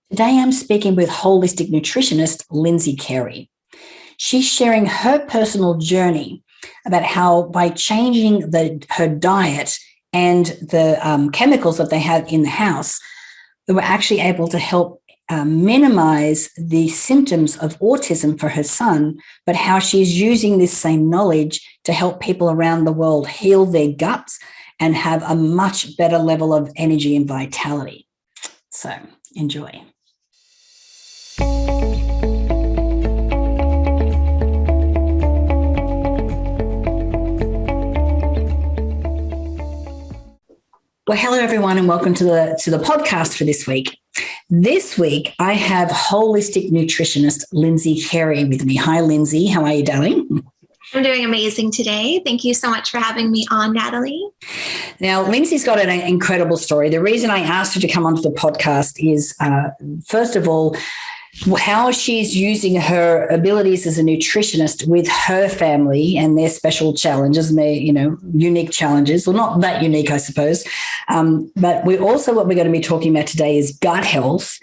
Today I'm speaking with holistic nutritionist Lyndsy Karrie. She's sharing her personal journey about how by changing her diet and the chemicals that they have in the house, they were actually able to help minimize the symptoms of autism for her son, but how she's using this same knowledge to help people around the world heal their guts and have a much better level of energy and vitality. So enjoy. Well, hello everyone, and welcome to the podcast for this week. This week, I have holistic nutritionist Lyndsy Karrie with me. Hi, Lyndsy. How are you, darling? I'm doing amazing today. Thank you so much for having me on, Natalie. Now, Lynsy's got an incredible story. The reason I asked her to come onto the podcast is, first of all, how she's using her abilities as a nutritionist with her family and their special challenges and their, unique challenges. Well, not that unique, I suppose. But what we're going to be talking about today is gut health,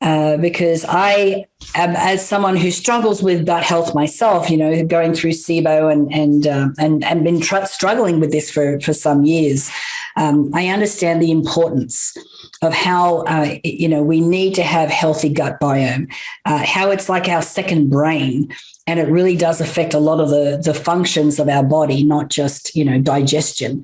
because I am, as someone who struggles with gut health myself, going through SIBO and been struggling with this for some years. I understand the importance of how, we need to have healthy gut biome, how it's like our second brain, and it really does affect a lot of the functions of our body, not just, digestion.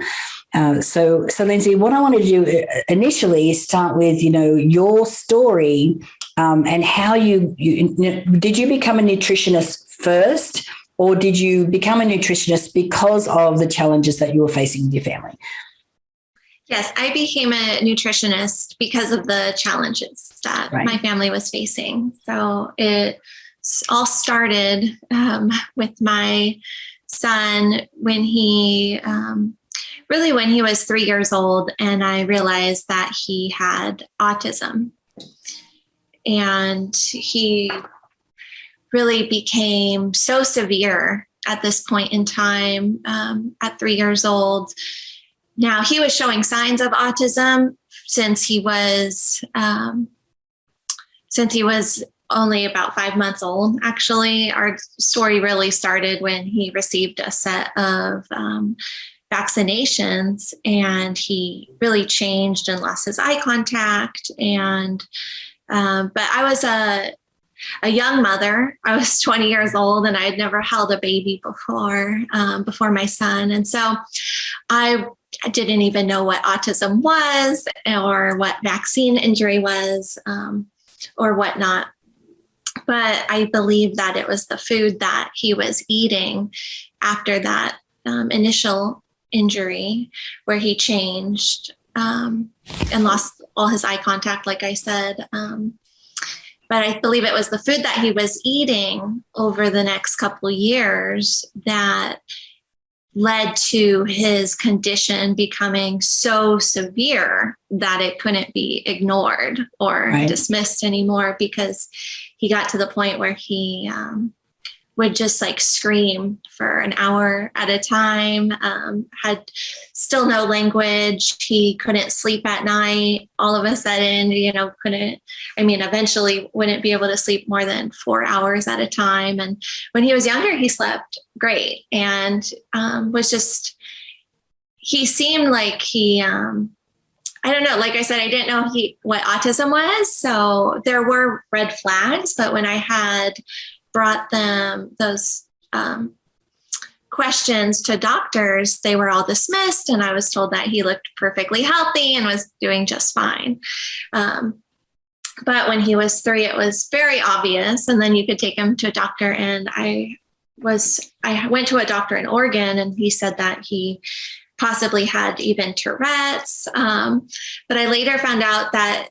So Lyndsy, what I want to do initially is start with, your story and how did you become a nutritionist first, or did you become a nutritionist because of the challenges that you were facing with your family? Yes, I became a nutritionist because of the challenges that my family was facing. So it all started with my son when he was 3 years old, and I realized that he had autism. And he really became so severe at this point in time at 3 years old. Now, he was showing signs of autism since he was only about 5 months old. Actually, our story really started when he received a set of vaccinations, and he really changed and lost his eye contact. And but I was a young mother. I was 20 years old, and I had never held a baby before my son. And so I didn't even know what autism was or what vaccine injury was or whatnot. But I believe that it was the food that he was eating after that initial injury where he changed and lost all his eye contact, like I said. But I believe it was the food that he was eating over the next couple of years that led to his condition becoming so severe that it couldn't be ignored or dismissed anymore, because he got to the point where he would just scream for an hour at a time, had still no language. He couldn't sleep at night. All of a sudden, eventually wouldn't be able to sleep more than 4 hours at a time. And when he was younger, he slept great and he seemed like he, I don't know, like I said, I didn't know what autism was. So there were red flags, but when I had brought them those questions to doctors, they were all dismissed, and I was told that he looked perfectly healthy and was doing just fine. But when he was 3, it was very obvious, and then you could take him to a doctor, and I went to a doctor in Oregon, and he said that he possibly had even Tourette's. But I later found out that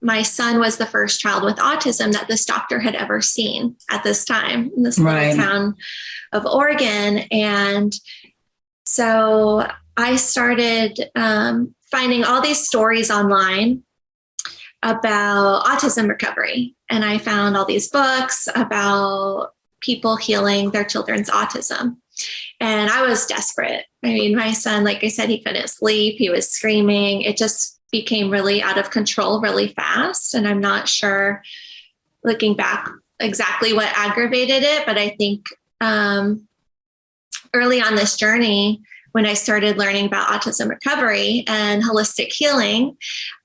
my son was the first child with autism that this doctor had ever seen at this time in this little town of Oregon. And so I started finding all these stories online about autism recovery. And I found all these books about people healing their children's autism. And I was desperate. I mean, my son, like I said, he couldn't sleep. He was screaming. It just became really out of control really fast. And I'm not sure, looking back, exactly what aggravated it. But I think early on this journey, when I started learning about autism recovery and holistic healing,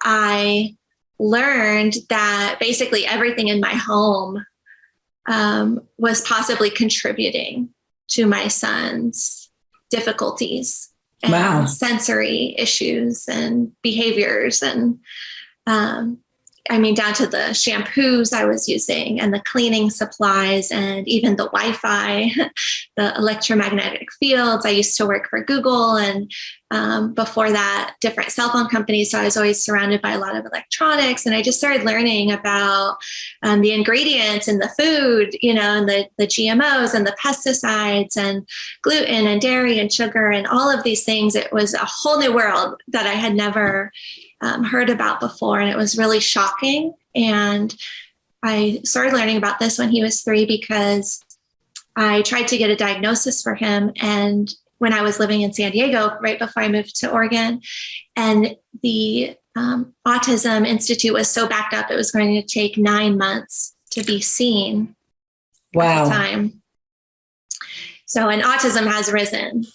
I learned that basically everything in my home was possibly contributing to my son's difficulties and sensory issues and behaviors. And down to the shampoos I was using and the cleaning supplies and even the Wi-Fi, the electromagnetic fields. I used to work for Google and before that, different cell phone companies. So I was always surrounded by a lot of electronics. And I just started learning about the ingredients in the food, and the GMOs and the pesticides and gluten and dairy and sugar and all of these things. It was a whole new world that I had never heard about before. And it was really shocking. And I started learning about this when he was 3 because I tried to get a diagnosis for him. And when I was living in San Diego, right before I moved to Oregon, and the Autism Institute was so backed up, it was going to take 9 months to be seen. Wow. At the time. So, and autism has risen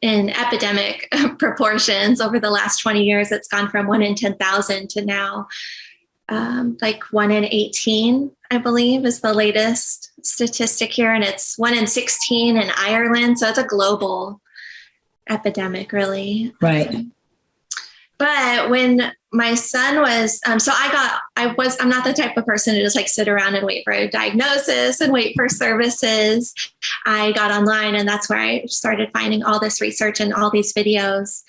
in epidemic proportions over the last 20 years. It's gone from 1 in 10,000 to now like 1 in 18, I believe, is the latest statistic here. And it's 1 in 16 in Ireland. So it's a global epidemic, really. Right. But when my son was, I'm not the type of person to just like sit around and wait for a diagnosis and wait for services. I got online, and that's where I started finding all this research and all these videos.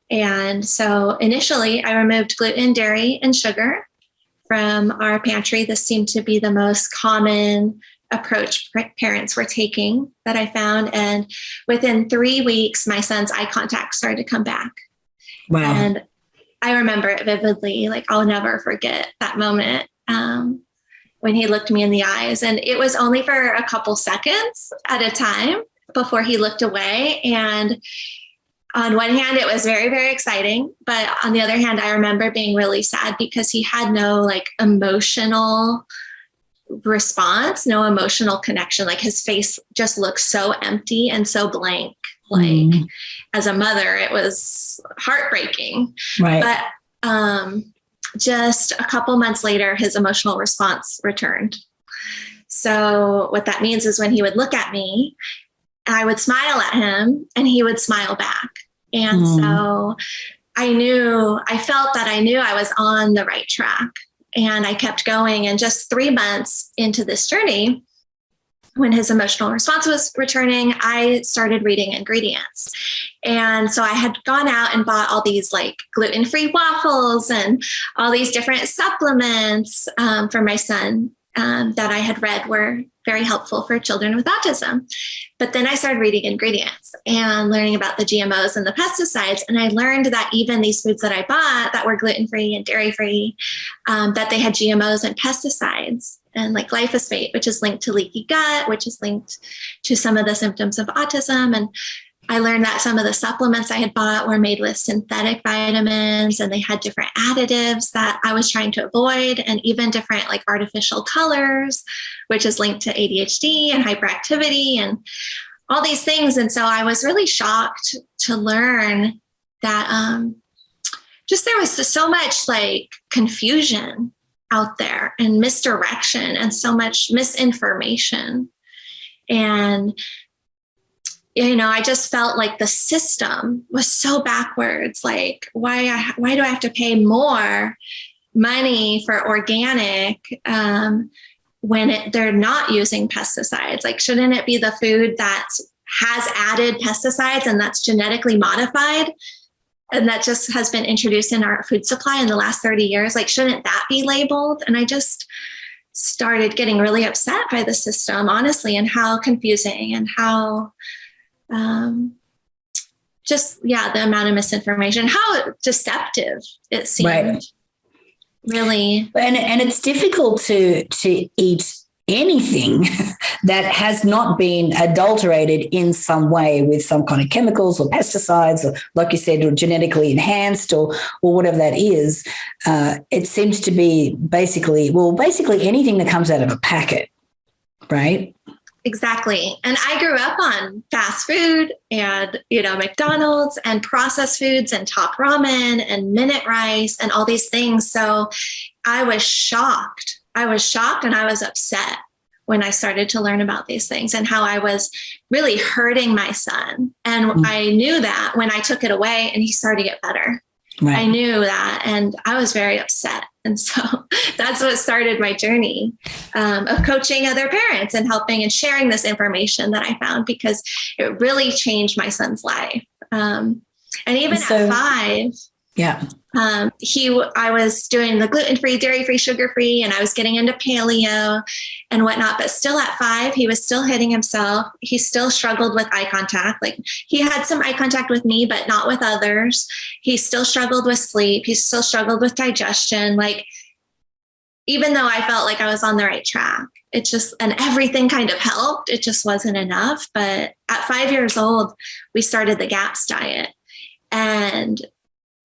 And so initially I removed gluten, dairy, and sugar from our pantry. This seemed to be the most common approach parents were taking that I found. And within 3 weeks, my son's eye contact started to come back. Wow. And I remember it vividly. Like, I'll never forget that moment when he looked me in the eyes. And it was only for a couple seconds at a time before he looked away. And on one hand, it was very, very exciting. But on the other hand, I remember being really sad because he had no like emotional response, no emotional connection. Like, his face just looked so empty and so blank. Like, as a mother, it was heartbreaking. Right. But just a couple months later, his emotional response returned. So what that means is when he would look at me, I would smile at him and he would smile back. And so I felt that I knew I was on the right track, and I kept going. And just 3 months into this journey, when his emotional response was returning, I started reading ingredients. And so I had gone out and bought all these like gluten-free waffles and all these different supplements for my son that I had read were very helpful for children with autism. But then I started reading ingredients and learning about the GMOs and the pesticides. And I learned that even these foods that I bought that were gluten-free and dairy-free, that they had GMOs and pesticides. And like glyphosate, which is linked to leaky gut, which is linked to some of the symptoms of autism. And I learned that some of the supplements I had bought were made with synthetic vitamins, and they had different additives that I was trying to avoid, and even different like artificial colors, which is linked to ADHD and hyperactivity and all these things. And so I was really shocked to learn that just there was so much like confusion out there and misdirection and so much misinformation. And, I just felt like the system was so backwards. Like, why do I have to pay more money for organic when they're not using pesticides? Like, shouldn't it be the food that has added pesticides and that's genetically modified? And that just has been introduced in our food supply in the last 30 years. Like, shouldn't that be labeled? And I just started getting really upset by the system, honestly, and how confusing and how the amount of misinformation, how deceptive it seemed. Right. Really. And it's difficult to eat anything that has not been adulterated in some way with some kind of chemicals or pesticides, or like you said, or genetically enhanced, or whatever that is. It seems to be basically anything that comes out of a packet, right? Exactly. And I grew up on fast food and, McDonald's and processed foods and top ramen and minute rice and all these things. So I was shocked. And I was upset when I started to learn about these things and how I was really hurting my son. And I knew that when I took it away and he started to get better. Right. I knew that, and I was very upset. And so that's what started my journey of coaching other parents and helping and sharing this information that I found, because it really changed my son's life. And even at 5, I was doing the gluten-free, dairy-free, sugar-free, and I was getting into paleo and whatnot. But still at 5, he was still hitting himself. He still struggled with eye contact. Like, he had some eye contact with me, but not with others. He still struggled with sleep. He still struggled with digestion. Like, even though I felt like I was on the right track, and everything kind of helped, it just wasn't enough. But at 5 years old, we started the GAPS diet, and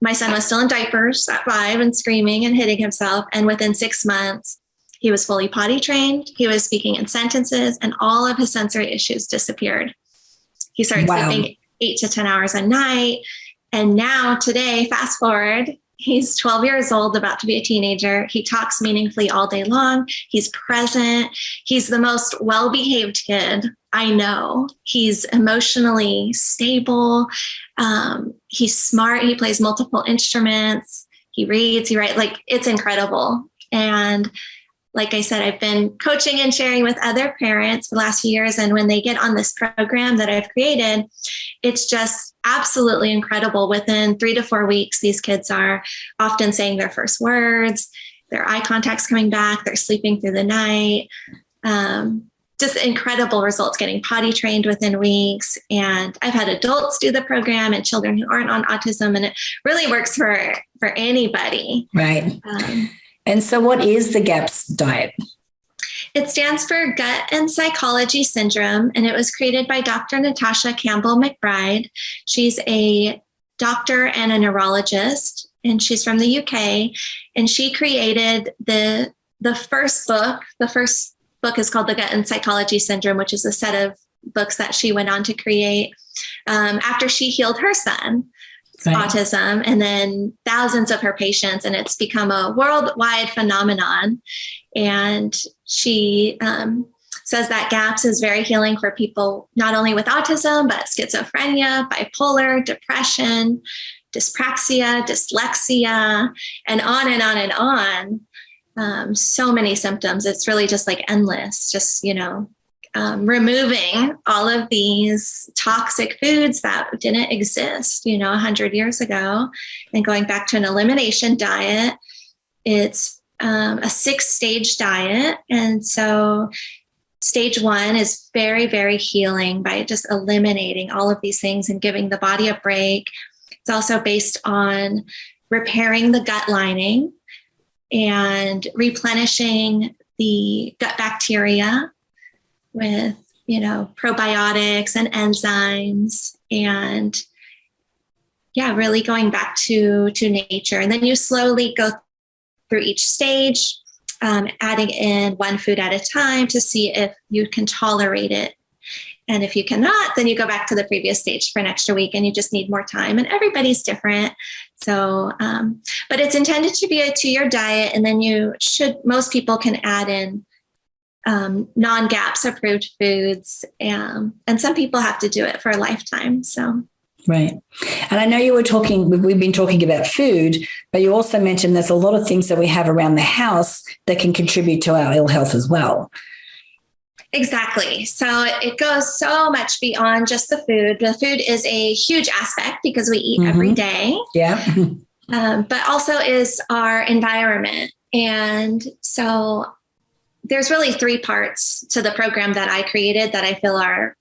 my son was still in diapers at 5 and screaming and hitting himself. And within 6 months, he was fully potty trained. He was speaking in sentences, and all of his sensory issues disappeared. He started sleeping 8 to 10 hours a night. And now today, fast forward, he's 12 years old, about to be a teenager. He talks meaningfully all day long. He's present. He's the most well-behaved kid I know. He's emotionally stable. He's smart. He plays multiple instruments. He reads, he writes. Like, it's incredible. And like I said, I've been coaching and sharing with other parents for the last few years. And when they get on this program that I've created, it's just absolutely incredible. Within 3 to 4 weeks, these kids are often saying their first words, their eye contact's coming back, they're sleeping through the night. Just incredible results, getting potty trained within weeks. And I've had adults do the program and children who aren't on autism, and it really works for anybody. Right. And so what is the GAPS diet? It stands for Gut and Psychology Syndrome, and it was created by Dr. Natasha Campbell McBride. She's a doctor and a neurologist, and she's from the UK. And she created the first book. The first book is called The Gut and Psychology Syndrome, which is a set of books that she went on to create after she healed her son. Right. Autism, and then thousands of her patients, and it's become a worldwide phenomenon. And she says that GAPS is very healing for people not only with autism, but schizophrenia, bipolar, depression, dyspraxia, dyslexia, and on and on and on. So many symptoms. It's really just like endless, just, removing all of these toxic foods that didn't exist, 100 years ago, and going back to an elimination diet. It's a 6-stage diet. And so stage 1 is very, very healing by just eliminating all of these things and giving the body a break. It's also based on repairing the gut lining and replenishing the gut bacteria with, probiotics and enzymes, and really going back to nature. And then you slowly go through each stage, adding in one food at a time to see if you can tolerate it. And if you cannot, then you go back to the previous stage for an extra week, and you just need more time. And everybody's different. So, but it's intended to be a 2-year diet. And then most people can add in non-GAPS approved foods. And some people have to do it for a lifetime. So. Right. And I know we've been talking about food, but you also mentioned there's a lot of things that we have around the house that can contribute to our ill health as well. Exactly. So it goes so much beyond just the food. The food is a huge aspect because we eat every day. Yeah. But also is our environment. And so there's really 3 parts to the program that I created that I feel are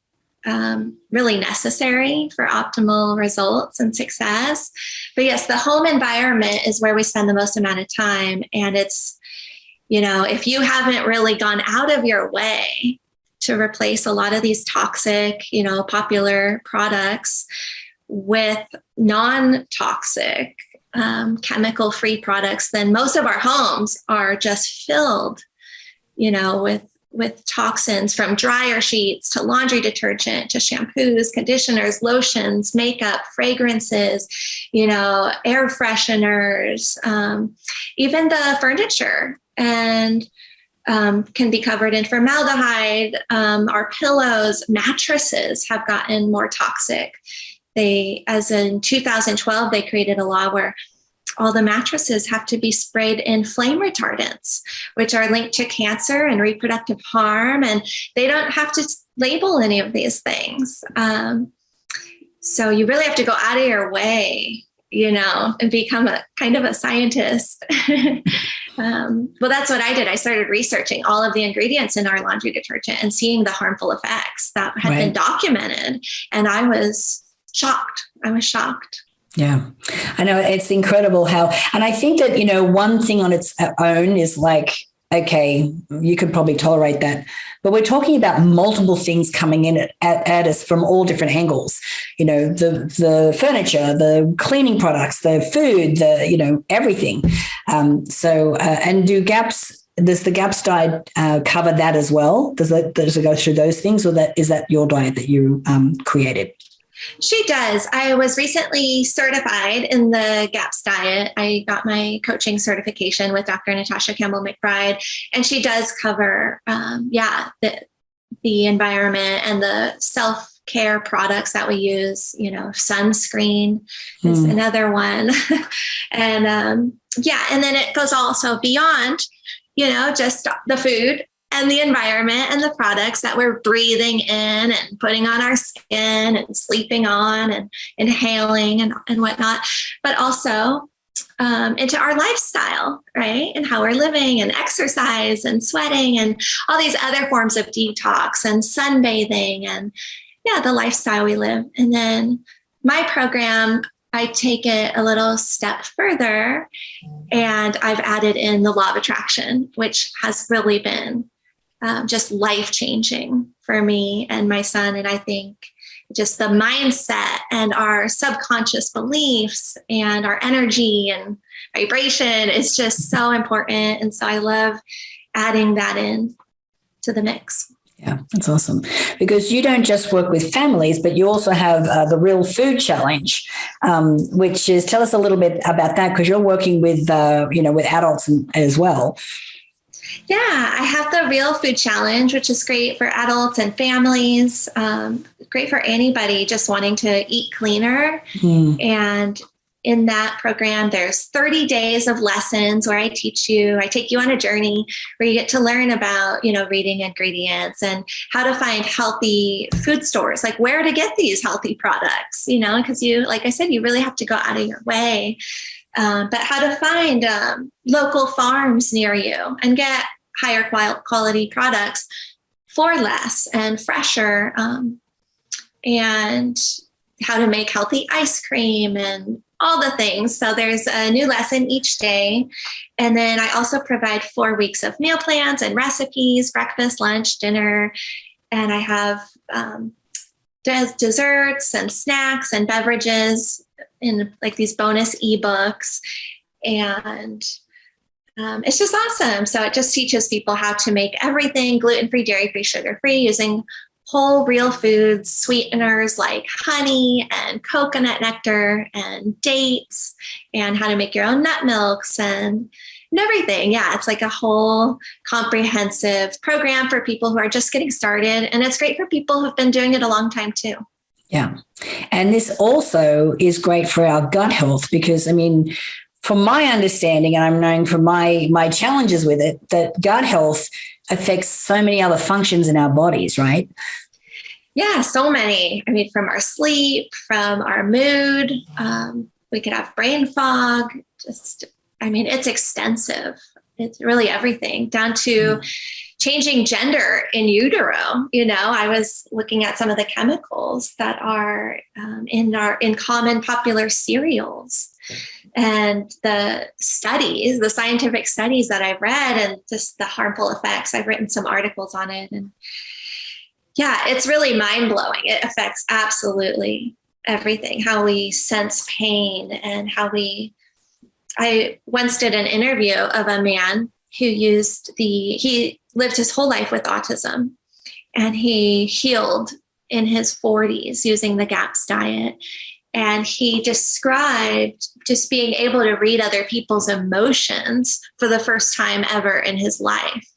really necessary for optimal results and success. But yes, the home environment is where we spend the most amount of time. And it's if you haven't really gone out of your way to replace a lot of these toxic, popular products with non-toxic, chemical-free products, then most of our homes are just filled, with toxins, from dryer sheets to laundry detergent to shampoos, conditioners, lotions, makeup, fragrances, air fresheners, even the furniture, and can be covered in formaldehyde. Our pillows, mattresses have gotten more toxic. As in 2012, they created a law where all the mattresses have to be sprayed in flame retardants, which are linked to cancer and reproductive harm. And they don't have to label any of these things. So you really have to go out of your way, and become a kind of a scientist. Well, that's what I did. I started researching all of the ingredients in our laundry detergent and seeing the harmful effects that had been documented. And I was shocked. Yeah, I know, it's incredible how, and I think that, one thing on its own is like, okay, you could probably tolerate that, but we're talking about multiple things coming in at us from all different angles, the furniture, the cleaning products, the food, everything. And does the GAPS diet cover that as well? Does it go through those things, or is that your diet that you created? She does. I was recently certified in the GAPS diet. I got my coaching certification with Dr. Natasha Campbell McBride, and she does cover, the environment and the self-care products that we use. Sunscreen is another one, and and then it goes also beyond, just the food and the environment and the products that we're breathing in and putting on our skin and sleeping on and inhaling and whatnot, but also into our lifestyle, right? And how we're living and exercise and sweating and all these other forms of detox and sunbathing and the lifestyle we live. And then my program, I take it a little step further, and I've added in the law of attraction, which has really been just life-changing for me and my son. And I think just the mindset and our subconscious beliefs and our energy and vibration is just so important. And so I love adding that in to the mix. Yeah, that's awesome. Because you don't just work with families, but you also have the Real Food Challenge, which is, tell us a little bit about that, because you're working with, with adults as well. Yeah, I have the Real Food Challenge, which is great for adults and families, great for anybody just wanting to eat cleaner. And in that program, there's 30 days of lessons where I take you on a journey where you get to learn about, reading ingredients and how to find healthy food stores, like where to get these healthy products, because like I said, you really have to go out of your way. But how to find local farms near you and get higher quality products for less and fresher, and how to make healthy ice cream and all the things. So there's a new lesson each day. And then I also provide 4 weeks of meal plans and recipes, breakfast, lunch, dinner. And I have desserts and snacks and beverages in like these bonus ebooks. And it's just awesome. So it just teaches people how to make everything gluten-free, dairy-free, sugar-free using whole real foods, sweeteners like honey and coconut nectar and dates, and how to make your own nut milks and everything. Yeah, it's like a whole comprehensive program for people who are just getting started. And it's great for people who've been doing it a long time too. Yeah. And this also is great for our gut health, because, from my understanding, and I'm knowing from my challenges with it, that gut health affects so many other functions in our bodies, right? Yeah, so many. From our sleep, from our mood, we could have brain fog. It's extensive. it's really everything, down to changing gender in utero. I was looking at some of the chemicals that are in common popular cereals, and the scientific studies that I've read, and just the harmful effects. I've written some articles on it, and yeah, it's really mind blowing. It affects absolutely everything, how we sense pain, and I once did an interview of a man who he lived his whole life with autism, and he healed in his 40s using the GAPS diet. And he described just being able to read other people's emotions for the first time ever in his life.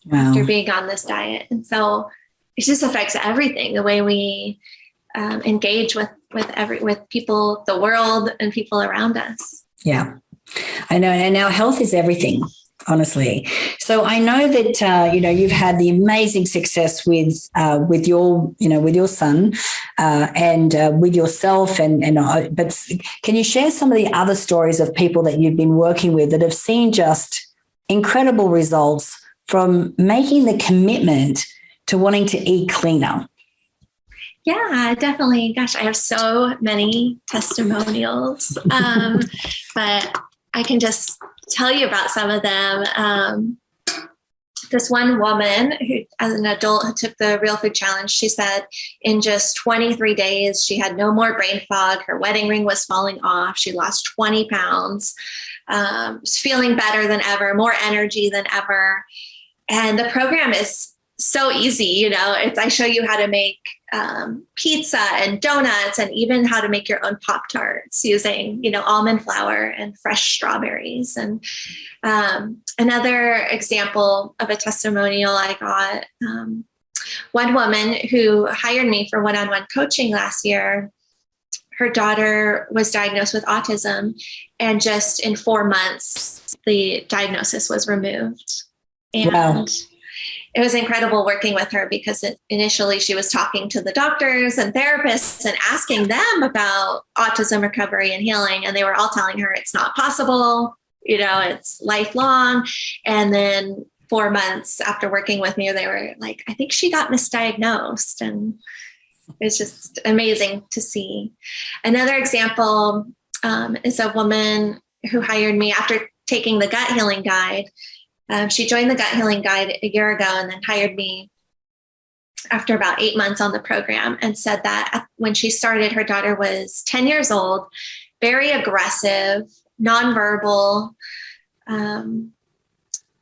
Wow. After being on this diet. And so it just affects everything, the way we engage with people, the world, and people around us. Yeah, I know. And our health is everything, honestly. So I know that you've had the amazing success with your son and with yourself, but can you share some of the other stories of people that you've been working with that have seen just incredible results from making the commitment to wanting to eat cleaner? Yeah, definitely. Gosh, I have so many testimonials, but I can just tell you about some of them. This one woman who, as an adult, who took the Real Food Challenge, she said in just 23 days, she had no more brain fog. Her wedding ring was falling off. She lost 20 pounds, was feeling better than ever, more energy than ever. And the program is so easy. I show you how to make pizza and donuts, and even how to make your own Pop-Tarts using, almond flour and fresh strawberries. And another example of a testimonial I got, one woman who hired me for one-on-one coaching last year, her daughter was diagnosed with autism, and just in 4 months, the diagnosis was removed. And wow. It was incredible working with her, because initially she was talking to the doctors and therapists and asking them about autism recovery and healing. And they were all telling her it's not possible, it's lifelong. And then 4 months after working with me, they were like, I think she got misdiagnosed. And it's just amazing to see. Another example is a woman who hired me after taking the Gut Healing Guide. She joined the Gut Healing Guide a year ago, and then hired me after about 8 months on the program, and said that when she started, her daughter was 10 years old, very aggressive, nonverbal,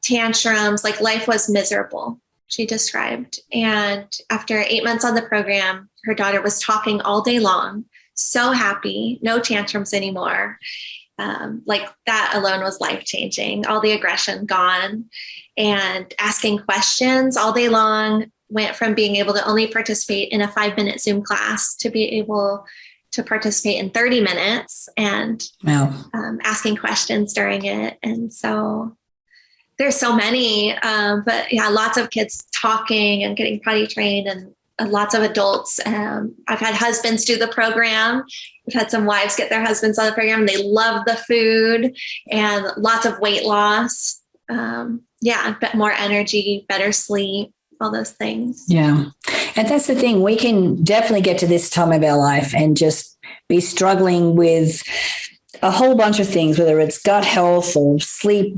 tantrums, like life was miserable, she described. And after 8 months on the program, her daughter was talking all day long, so happy, no tantrums anymore. Like that alone was life-changing. All the aggression gone, and asking questions all day long. Went from being able to only participate in a 5-minute Zoom class to be able to participate in 30 minutes and wow. Asking questions during it. And so there's so many, but yeah, lots of kids talking and getting potty trained, and lots of adults. I've had husbands do the program. We've had some wives get their husbands on the program. They love the food, and lots of weight loss. But more energy, better sleep, all those things. Yeah. And that's the thing. We can definitely get to this time of our life and just be struggling with a whole bunch of things, whether it's gut health or sleep,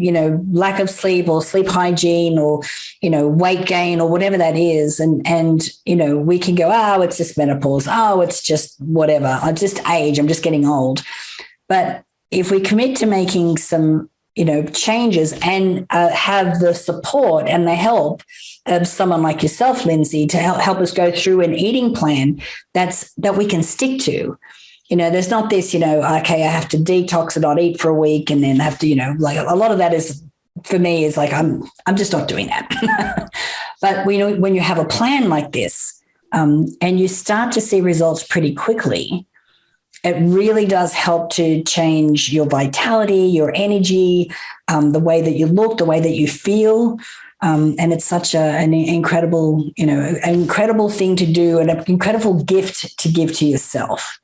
lack of sleep or sleep hygiene or, weight gain or whatever that is. And we can go, it's just menopause. It's just whatever. I just age. I'm just getting old. But if we commit to making some, changes and have the support and the help of someone like yourself, Lyndsy, to help us go through an eating plan that we can stick to. There's not this, okay, I have to detox and not eat for a week and then have to, like a lot of that is, for me, is like, I'm just not doing that. But when you have a plan like this and you start to see results pretty quickly, it really does help to change your vitality, your energy, the way that you look, the way that you feel. And it's such an incredible, incredible thing to do, and an incredible gift to give to yourself.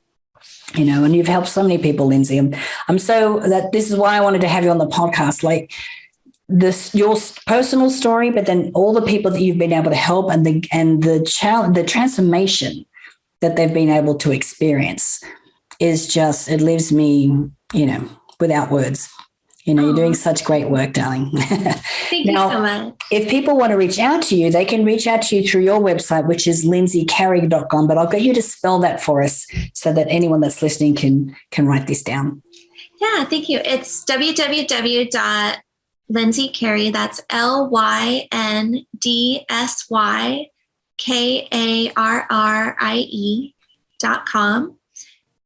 And you've helped so many people, Lyndsy. I'm so that this is why I wanted to have you on the podcast. Like, your personal story, but then all the people that you've been able to help, and the transformation that they've been able to experience is just, it leaves me, without words. You're doing such great work, darling. Thank you so much. If people want to reach out to you, they can reach out to you through your website, which is lyndsaykarrie.com. But I'll get you to spell that for us so that anyone that's listening can write this down. Yeah, thank you. It's www.lyndsaykarrie. That's LYNDSYKARRIE.com.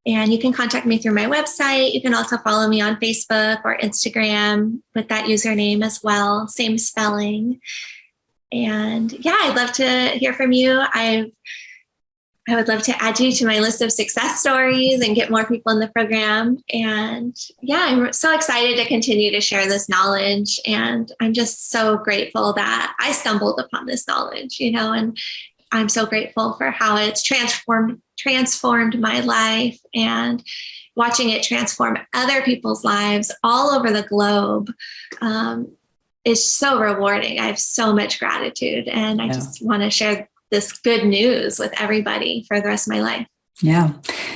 And you can contact me through my website. You can also follow me on Facebook or Instagram with that username as well. Same spelling. And yeah, I'd love to hear from you. I would love to add you to my list of success stories and get more people in the program. And yeah, I'm so excited to continue to share this knowledge. And I'm just so grateful that I stumbled upon this knowledge, and I'm so grateful for how it's transformed my life, and watching it transform other people's lives all over the globe is so rewarding. I have so much gratitude, and I just want to share this good news with everybody for the rest of my life. Yeah.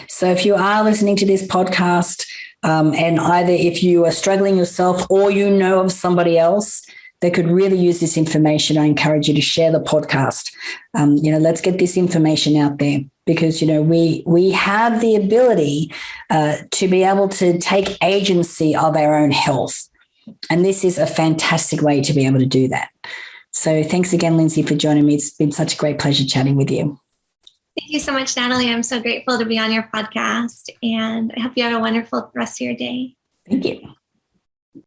So if you are listening to this podcast, and either if you are struggling yourself or of somebody else that could really use this information, I encourage you to share the podcast. Let's get this information out there, because, we have the ability to be able to take agency of our own health. And this is a fantastic way to be able to do that. So thanks again, Lyndsy, for joining me. It's been such a great pleasure chatting with you. Thank you so much, Natalie. I'm so grateful to be on your podcast, and I hope you have a wonderful rest of your day. Thank you.